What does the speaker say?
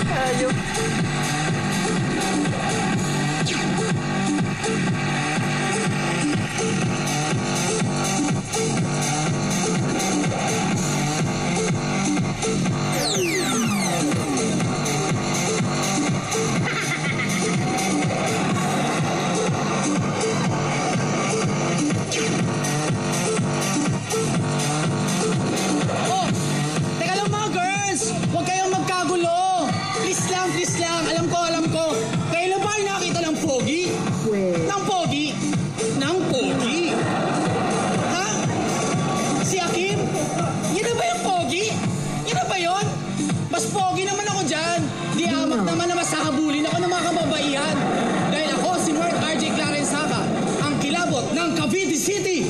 Ayop. Please lang. Alam ko. Kailan ba kayo nakita ng pogi? Ng pogi? Ng pogi? Ha? Si Akim? Yan na ba yung pogi? Yan na ba yun? Mas pogi naman ako dyan. Di amak naman na masahabulin ako ng mga kababaihan. Dahil ako si Mark RJ Clarence Haba, ang kilabot ng Cavite City.